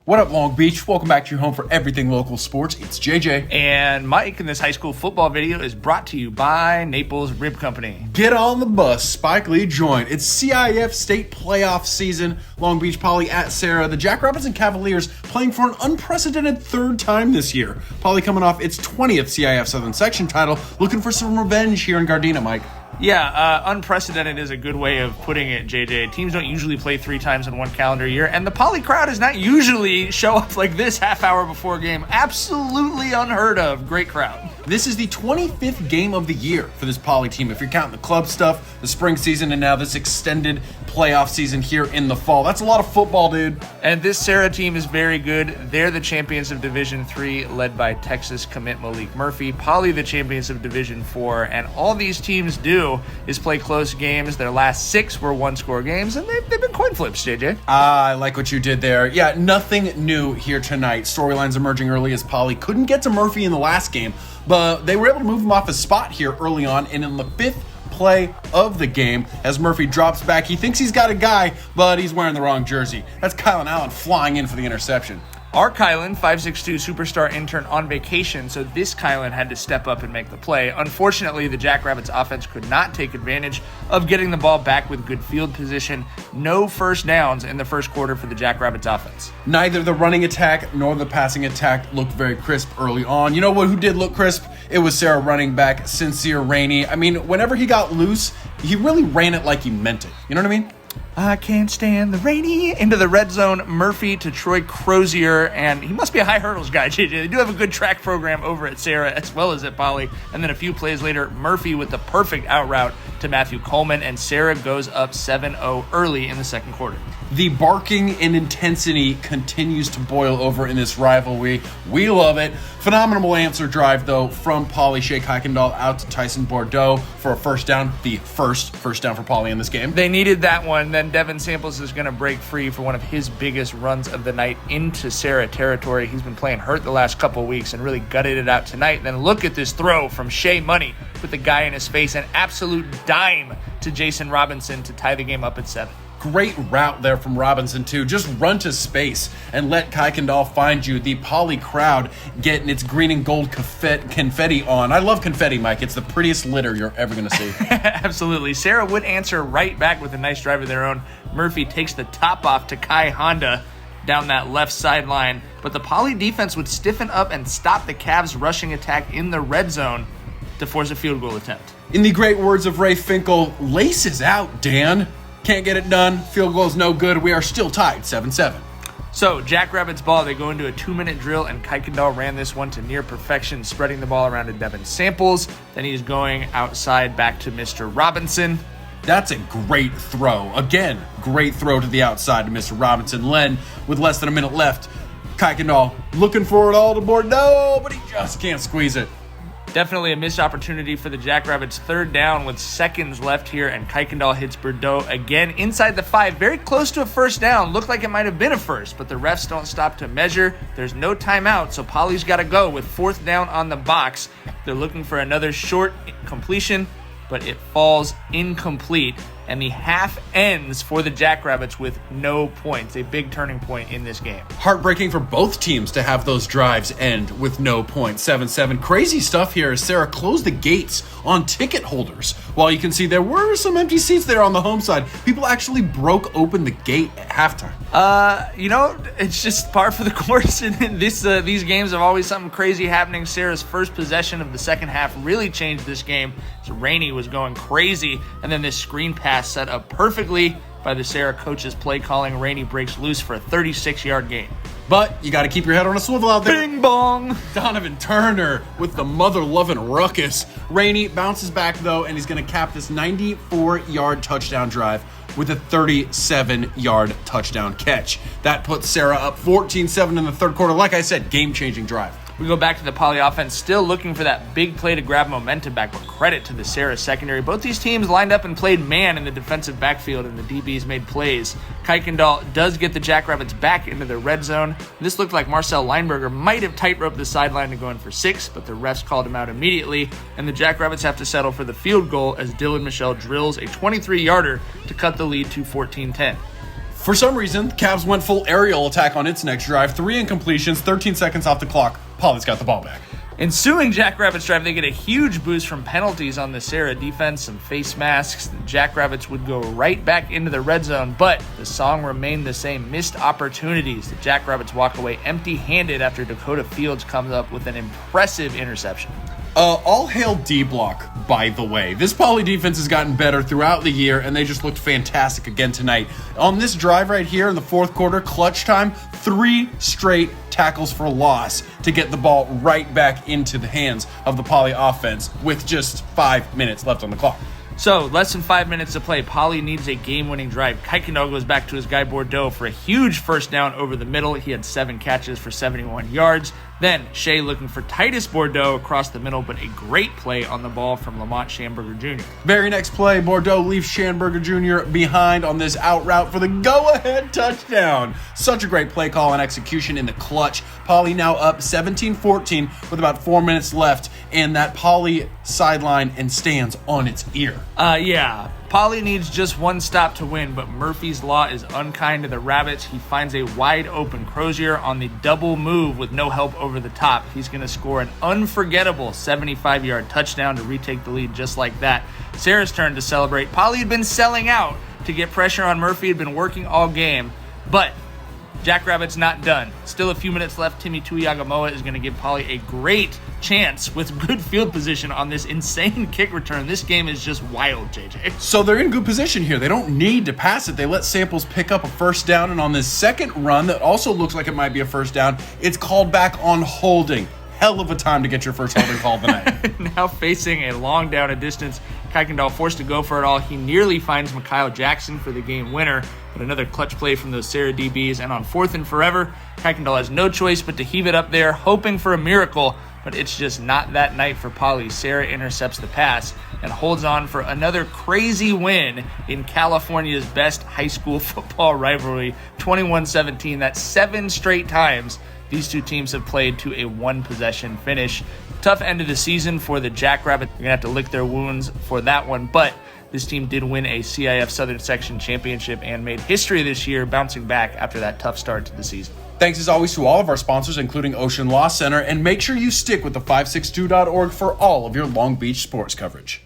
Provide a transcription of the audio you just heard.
What up, Long Beach? Welcome back to your home for everything local sports. It's JJ. And Mike, and this high school football video is brought to you by Naples Rib Company. Get on the bus. Spike Lee joined. It's CIF state playoff season. Long Beach Poly at Serra. The Jackrabbits and Cavaliers playing for an unprecedented third time this year. Poly coming off its 20th CIF Southern Section title, looking for some revenge here in Gardena, Mike. Yeah, unprecedented is a good way of putting it, JJ. Teams don't usually play 3 times in one calendar year, and the Poly crowd does not usually show up like this half hour before a game. Absolutely unheard of. Great crowd. This is the 25th game of the year for this Poly team. If you're counting the club stuff, the spring season, and now this extended playoff season here in the fall. That's a lot of football, dude. And this Serra team is very good. They're the champions of Division III, led by Texas commit Malik Murphy. Poly, the champions of Division IV. And all these teams do is play close games. Their last 6 were one-score games, and they've been coin flips, JJ. I like what you did there. Yeah, nothing new here tonight. Storylines emerging early as Poly couldn't get to Murphy in the last game, but they were able to move him off his spot here early on, and in the 5th play of the game, as Murphy drops back, he thinks he's got a guy, but he's wearing the wrong jersey. That's Kylan Allen flying in for the interception. Our Kylan, 5'6" superstar intern, on vacation, so this Kylan had to step up and make the play. Unfortunately, the Jackrabbits offense could not take advantage of getting the ball back with good field position. No first downs in the first quarter for the Jackrabbits offense. Neither the running attack nor the passing attack looked very crisp early on. You know who did look crisp? It was Serra running back Sincere Rainey. I mean, whenever he got loose, he really ran it like he meant it. You know what I mean? I can't stand the rainy. Into the red zone, Murphy to Troy Crozier, and he must be a high hurdles guy, JJ. They do have a good track program over at Serra as well as at Poly. And then a few plays later, Murphy with the perfect out route to Matthew Coleman, and Serra goes up 7-0 early in the second quarter. The barking and intensity continues to boil over in this rivalry. We love it. Phenomenal answer drive, though, from Poly. Shea Kuykendall out to Tyson Bordeaux for a first down. The first down for Poly in this game. They needed that one. Then Devin Samples is going to break free for one of his biggest runs of the night into Serra territory. He's been playing hurt the last couple of weeks and really gutted it out tonight. Then look at this throw from Shea Money with the guy in his face. An absolute dime to Jason Robinson to tie the game up at 7. Great route there from Robinson, too. Just run to space and let Kuykendall find you. The Poly crowd getting its green and gold confetti on. I love confetti, Mike. It's the prettiest litter you're ever going to see. Absolutely. Serra would answer right back with a nice drive of their own. Murphy takes the top off to Kai Honda down that left sideline, but the Poly defense would stiffen up and stop the Cavs' rushing attack in the red zone to force a field goal attempt. In the great words of Ray Finkel, laces out, Dan. Can't get it done. Field goal's no good. We are still tied 7-7. So, Jackrabbits ball, they go into a 2-minute drill, and Kuykendall ran this one to near perfection, spreading the ball around to Devin Samples. Then he's going outside back to Mr. Robinson. That's a great throw. Again, great throw to the outside to Mr. Robinson. Len, with less than a minute left, Kuykendall looking for it all to Bordeaux, but he just can't squeeze it. Definitely a missed opportunity for the Jackrabbits. Third down with seconds left here, and Kuykendall hits Bordeaux again inside the 5. Very close to a first down. Looked like it might have been a first, but the refs don't stop to measure. There's no timeout, so Poly's got to go with 4th down on the box. They're looking for another short completion, but it falls incomplete, and the half ends for the Jackrabbits with no points. A big turning point in this game. Heartbreaking for both teams to have those drives end with no points. 7-7. Crazy stuff here as Serra closed the gates on ticket holders. While you can see there were some empty seats there on the home side, people actually broke open the gate at halftime. It's just par for the course in these games have always something crazy happening. Serra's first possession of the second half really changed this game. So Rainey was going crazy, and then this screen pass set up perfectly by the Serra coach's play calling. Rainey breaks loose for a 36-yard gain. But you got to keep your head on a swivel out there. Bing bong! Donovan Turner with the mother-loving ruckus. Rainey bounces back, though, and he's going to cap this 94-yard touchdown drive with a 37-yard touchdown catch. That puts Serra up 14-7 in the third quarter. Like I said, game-changing drive. We go back to the Poly offense, still looking for that big play to grab momentum back, but credit to the Serra secondary. Both these teams lined up and played man in the defensive backfield, and the DBs made plays. Kuykendall does get the Jackrabbits back into the red zone. This looked like Marcel Leinberger might have tight-roped the sideline to go in for 6, but the refs called him out immediately, and the Jackrabbits have to settle for the field goal as Dylan Michelle drills a 23-yarder to cut the lead to 14-10. For some reason, the Cavs went full aerial attack on its next drive. 3 incompletions, 13 seconds off the clock. Poly's got the ball back. Ensuing Jackrabbits drive, they get a huge boost from penalties on the Serra defense, some face masks. The Jackrabbits would go right back into the red zone, but the song remained the same. Missed opportunities. The Jackrabbits walk away empty-handed after Dakota Fields comes up with an impressive interception. All hail D-Block, by the way. This Poly defense has gotten better throughout the year, and they just looked fantastic again tonight. On this drive right here in the fourth quarter, clutch time, 3 straight tackles for loss to get the ball right back into the hands of the Poly offense with just 5 minutes left on the clock. So, less than 5 minutes to play. Poly needs a game-winning drive. Kuykendall goes back to his guy Bordeaux for a huge first down over the middle. He had 7 catches for 71 yards. Then, Shea looking for Titus Bordeaux across the middle, but a great play on the ball from Lamont Schamberger Jr. Very next play, Bordeaux leaves Schamberger Jr. behind on this out route for the go-ahead touchdown. Such a great play call and execution in the clutch. Poly now up 17-14 with about 4 minutes left, and that Poly sideline and stands on its ear. Yeah. Poly needs just one stop to win, but Murphy's Law is unkind to the Rabbits. He finds a wide-open Crozier on the double move with no help over the top. He's going to score an unforgettable 75-yard touchdown to retake the lead just like that. Serra's turn to celebrate. Poly had been selling out to get pressure on Murphy, had been working all game, but Jackrabbits not done. Still a few minutes left. Timmy Tuiagamoa is going to give Poly a great chance with good field position on this insane kick return. This game is just wild, JJ. So they're in good position here. They don't need to pass it. They let Samples pick up a first down, and on this second run that also looks like it might be a first down, it's called back on holding. Hell of a time to get your first holding call of the night. Now facing a long down and distance, Kuykendall forced to go for it all. He nearly finds Mikhail Jackson for the game winner, but another clutch play from those Serra DBs, and on 4th and forever, Kuykendall has no choice but to heave it up there, hoping for a miracle, but it's just not that night for Poly. Serra intercepts the pass and holds on for another crazy win in California's best high school football rivalry, 21-17. That's 7 straight times these two teams have played to a 1-possession finish. Tough end of the season for the Jackrabbits. They're going to have to lick their wounds for that one, but this team did win a CIF Southern Section championship and made history this year, bouncing back after that tough start to the season. Thanks as always to all of our sponsors, including Ocean Law Center, and make sure you stick with the 562.org for all of your Long Beach sports coverage.